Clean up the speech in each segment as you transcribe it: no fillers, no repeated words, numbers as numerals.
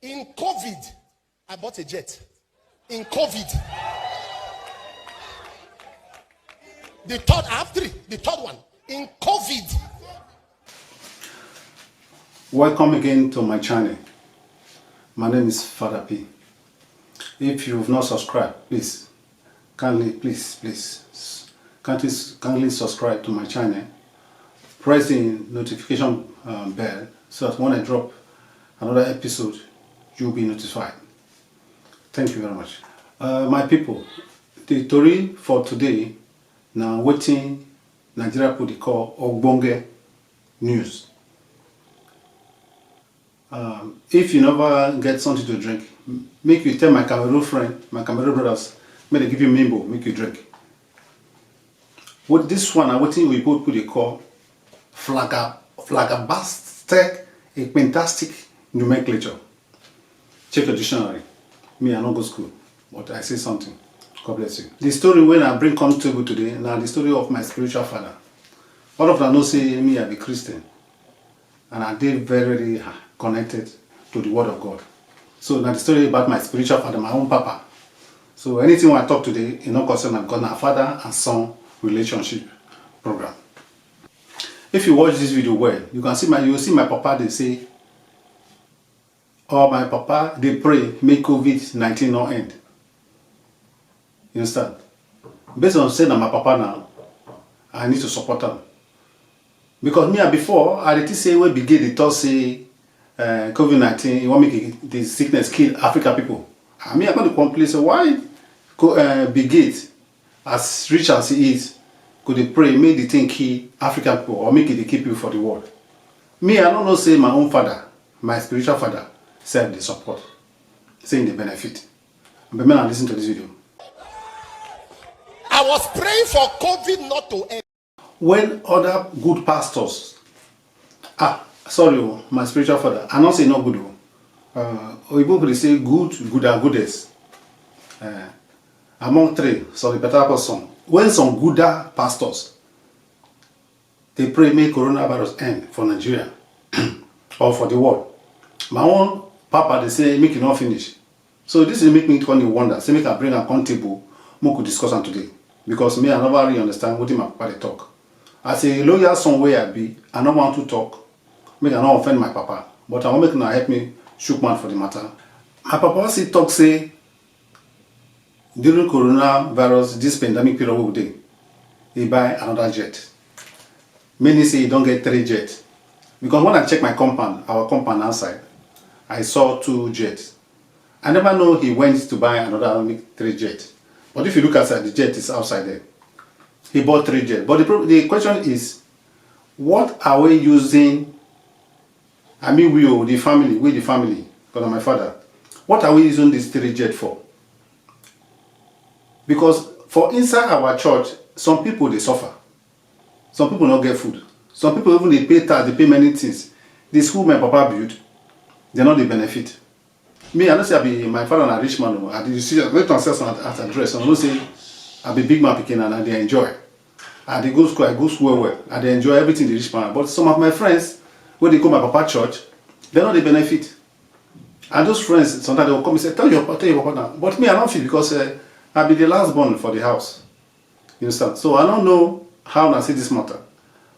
In COVID, I bought a jet. In COVID. The third, I have three. The third one. In COVID. Welcome again to my channel. My name is Father P. If you've not subscribed, please, kindly subscribe to my channel. Press the notification bell so that when I drop another episode, you'll be notified. Thank you very much. My people, the story for today now waiting Nigeria put the call Ogbonge news. If you never get something to drink, make you tell my Cameroon friend, my Cameroon brothers, may they give you Mimbo, make you drink. With this one, I'm waiting we put the call flagabastic, a fantastic nomenclature. Check your dictionary. Me, I don't go to school, but I say something. God bless you. The story when I bring comes to you today, now the story of my spiritual father. All of them know say me, I be Christian. And I did very connected to the word of God. So now the story about my spiritual father, my own papa. So anything I talk today, you know, concern I've got a father and son relationship program. If you watch this video well, you can see you will see my papa, they say, or my papa, they pray, make COVID-19 not end. You understand? Based on saying that my papa now, I need to support them. Because me before, I did say when begin the talk say COVID-19, you want to make the sickness kill African people. I mean, I'm going to complain, so why begin as rich as he is, could they pray, make the thing kill African people or make it keep people for the world? Me, I don't know say my own father, my spiritual father, said the support, saying the benefit. But man, I listen to this video. I was praying for COVID not to end. When other good pastors, sorry, my spiritual father, I not say no good. People say good and goodest. Among three, sorry, better person. When some good pastors, they pray make coronavirus end for Nigeria or for the world. My own papa, they say make it not finish. So this is make me kind of wonder. Say make I bring a table, we could discuss on today. Because me, I never really understand what my papa they talk. As a loyal son where I be, I don't want to talk. Make I not offend my papa. But I want make now help me shook man for the matter. My papa say talk say during coronavirus, this pandemic period of day, he buy another jet. Many say he don't get 3 jets. Because when I check my compound, our compound outside, I saw 2 jets. I never know he went to buy another 3 jets. But if you look outside, the jet is outside there. He bought 3 jets. But the question is, what are we using? I mean, we the family, because of my father. What are we using this 3 jets for? Because for inside our church, some people they suffer. Some people don't get food. Some people even they pay tax, they pay many things. The school my papa built, they not the benefit. Me, I don't say I be my father and a rich man. I did see great ancestors at address. And I don't say I be big man picking and they enjoy. I they go school, I go school well. And they enjoy everything the rich man. But some of my friends, when they come my papa church, they not the benefit. And those friends sometimes they will come and say, tell your papa now. But me, I don't feel because I be the last born for the house. You understand? So I don't know how I see this matter.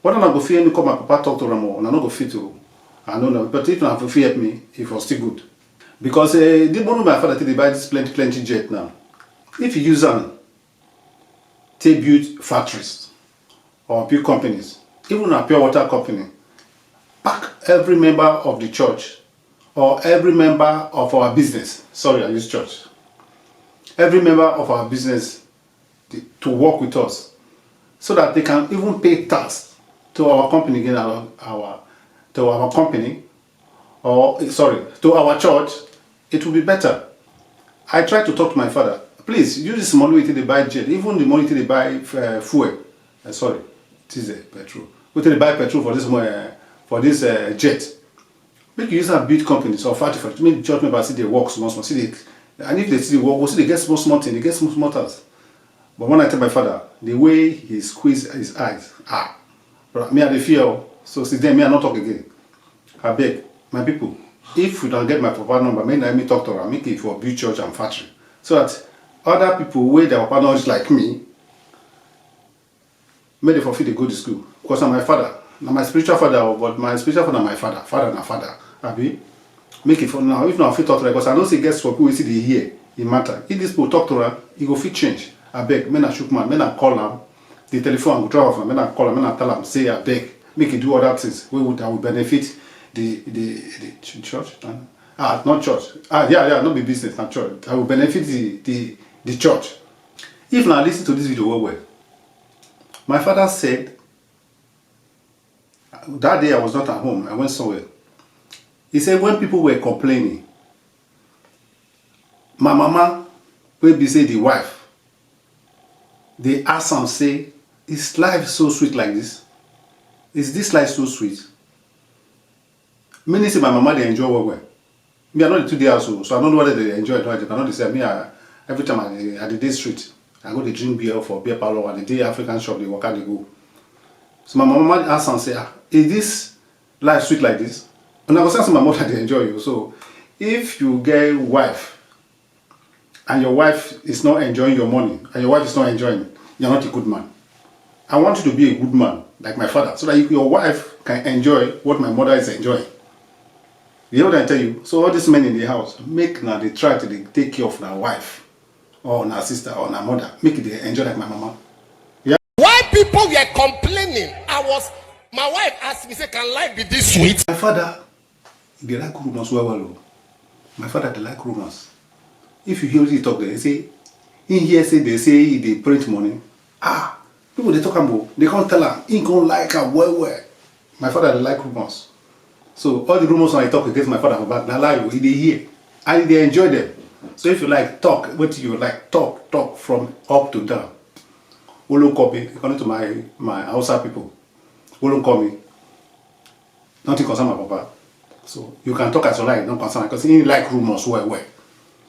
But I'm not go feel me come my papa talk to them more. And I don't go feel to. I don't know. But if not feel help me, it was still good. Because the one of my father they buy this plenty jet now. If you use them, they build factories or build companies, even a pure water company, pack every member of the church or every member of our business. Sorry, I use church. Every member of our business to work with us, so that they can even pay tax to our company again, to our company, or sorry, to our church. It will be better. I try to talk to my father. Please use this money to buy jet, even the money to buy fuel. Sorry, it is petrol. We to buy petrol for this jet. Make you use a big companies or factory to make church members see they work small. See they, and if they see the work, we'll see they get small thing, they get small things. But when I tell my father, the way he squeezed his eyes, but me I dey fear. So since then me I not talk again. I beg my people. If you don't get my papa number, may let me talk to her, make it for build church and factory. So that other people where their papa knowledge like me, may they forfeit to go to school. Because I'm my father. Now my spiritual father, but my spiritual father, my father. Father na father. Abi, make it for now. If not, I fit talk to her. Because I don't say guess for people see they hear. It matter. If this people talk to her, he go fit change. I beg. Men I shook man. Men I call him. The telephone go travel from. Men I call him. Men I tell him. Say I beg. Make it do other things. We would that will benefit the church. Not church. Yeah. Not be business. Not church. I will benefit the church. If now listen to this video well. My father said that day I was not at home. I went somewhere. He said when people were complaining, my mama will be say the wife. They ask am say, is life so sweet like this? Is this life so sweet? Many say my mama they enjoy well. Me I know the 2 days so I don't know whether they enjoy it or not. I know they say me every time I the day street, I go to drink beer for beer parlor and the day African shop they walk out they go. So my mama ask and say, is this life sweet like this? And I was asking my mother they enjoy you. So if you get a wife and your wife is not enjoying your money and your wife is not enjoying, you're not a good man. I want you to be a good man like my father so that your wife can enjoy what my mother is enjoying. You know what I tell you? So all these men in the house, make now they try to take care of their wife or their sister or their mother. Make it they enjoy like my mama. Yeah. Why people were complaining? My wife asked me, say, can life be this sweet? My father, they like rumors well. My father, they like rumors. If you hear the talk there, they say, in here say they print money. People they talk about, they can't tell her, he can't like her well. My father, they like rumors. So all the rumors when I talk against my father for back, they lie, they hear. And they enjoy them. So if you like talk, what you like, talk from up to down. Wolo copy, according to my Hausa people. Wolo call me. Nothing concern my papa. So you can talk as you like, don't concern because he like rumors well.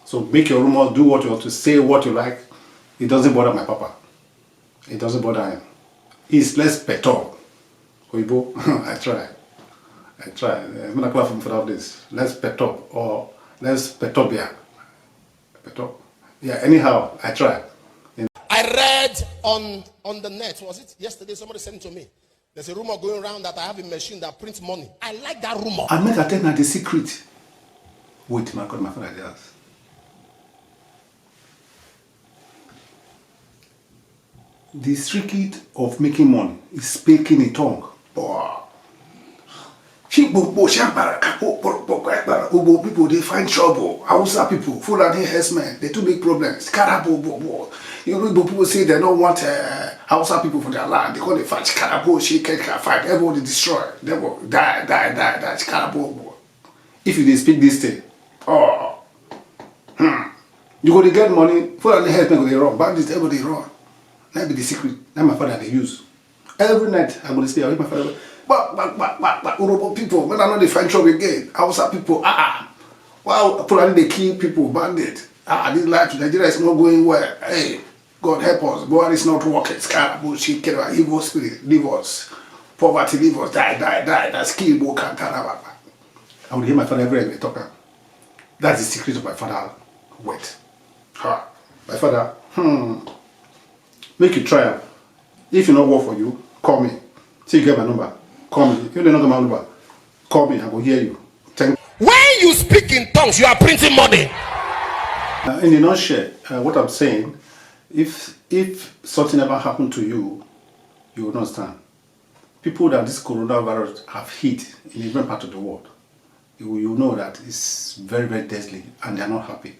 So make your rumors, do what you want to say, what you like. It doesn't bother my papa. It doesn't bother him. He's less perturbed. Oibo, I try. I'm gonna clap him for this. Less perturb or less perturbia. Perturb. Yeah, anyhow, I try. I read on the net, was it yesterday? Somebody sent it to me. There's a rumor going around that I have a machine that prints money. I like that rumor. I make a tell now the secret. Wait, my God, my father does. The secret of making money is speaking a tongue. People they find trouble. Hausa people, Fulani herdsmen, they too big problems. You know, people say they don't want Hausa people for their land. They call it fight. Fight. Everybody destroy. They will die. If you speak this thing, you go to get money. Fulani herdsmen go they run. Bandits, everybody run. That be the secret. That my father they use. Every night I go to stay with my father. But Urobo people, when I know they find trouble again. Hausa people, wow, Fulani they kill people, bandit. This life in Nigeria is not going well. Hey, God help us. God is not working. It's kind of bullshit. Evil spirit, leave us. Poverty, leave us. Die. That's kill Bokantara. I would hear my father every day talking. That's the secret of my father. Wait. My father, make you try. If you not work for you, call me. See you get my number. Call me. If you don't get my number, call me. I will hear you. Thank you. When you speak in tongues, you are printing money. In a nutshell, what I'm saying, if something ever happened to you, you will not stand. People that this coronavirus have hit in different part of the world, you know that it's very, very deadly and they are not happy.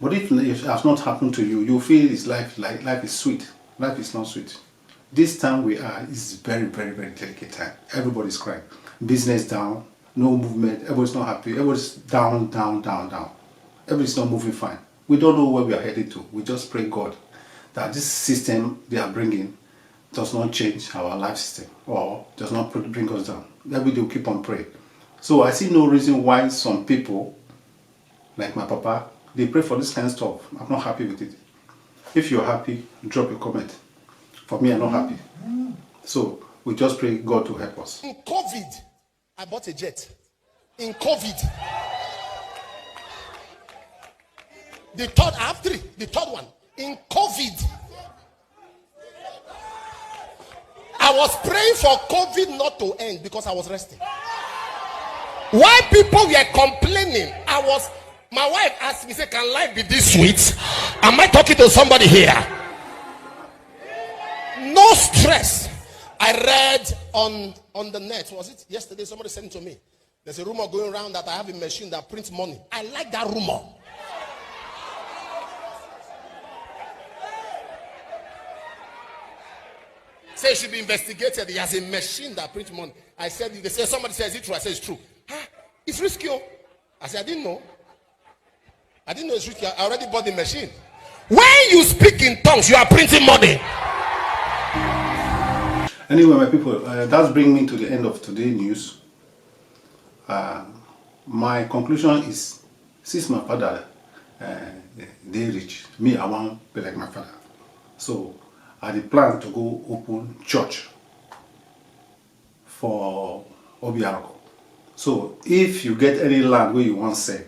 But if it has not happened to you, you feel it's life is sweet. Life is not sweet. This time we are is very, very, very delicate time. Everybody's crying. Business down, no movement, everybody's not happy, everybody's down. Everybody's not moving fine. We don't know where we are headed to. We just pray God that this system they are bringing does not change our life system or does not bring us down. Every day we keep on praying. So I see no reason why some people, like my papa, they pray for this kind of stuff. I'm not happy with it. If you're happy, drop a comment. For me, I'm not happy. So we just pray God to help us. In COVID, I bought a jet. in COVID. The third, I have three. The third one, in COVID. I was praying for COVID not to end because I was resting. While people were complaining, my wife asked me, say, can life be this sweet? Am I talking to somebody here? No stress. I read on the net, was it yesterday? Somebody sent to me. There's a rumor going around that I have a machine that prints money. I like that rumor. Say it should be investigated. He has a machine that prints money. I said, they say, somebody says it true. I said it's true. It's risky. I said, I didn't know. I didn't know it's risky. I already bought the machine. When you speak in tongues, you are printing money. Anyway, my people, that's bring me to the end of today's news. My conclusion is, since my father, they rich, me, I want to be like my father. So, I had plan to go open church for Obiaroko. So, if you get any land where you want to sell,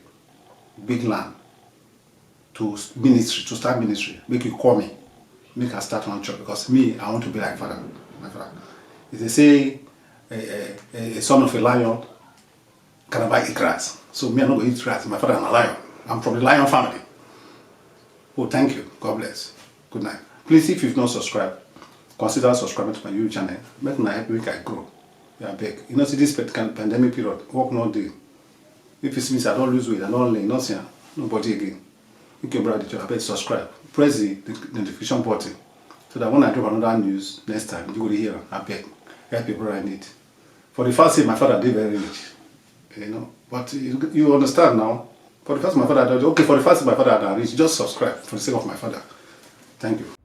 big land, to start ministry, make you call me, make us start one church, because me, I want to be like father, my father. If they say a son of a lion cannot eat grass, so me, I'm not going to eat grass. My father is a lion. I'm from the lion family. Oh, thank you. God bless. Good night. Please, if you've not subscribed, consider subscribing to my YouTube channel. Make my help make I grow. Yeah, beg. You know, see this pandemic period, work no day. If it means I don't lose weight, I don't lay, nothing, nobody again. You can brother, I beg subscribe. Press the notification button so that when I drop another news next time, you will hear. I beg. Help people I need. For the first thing, my father did very rich. You know, but you understand now. For the first, my father, okay, for the first, my father had rich. Just subscribe for the sake of my father. Thank you.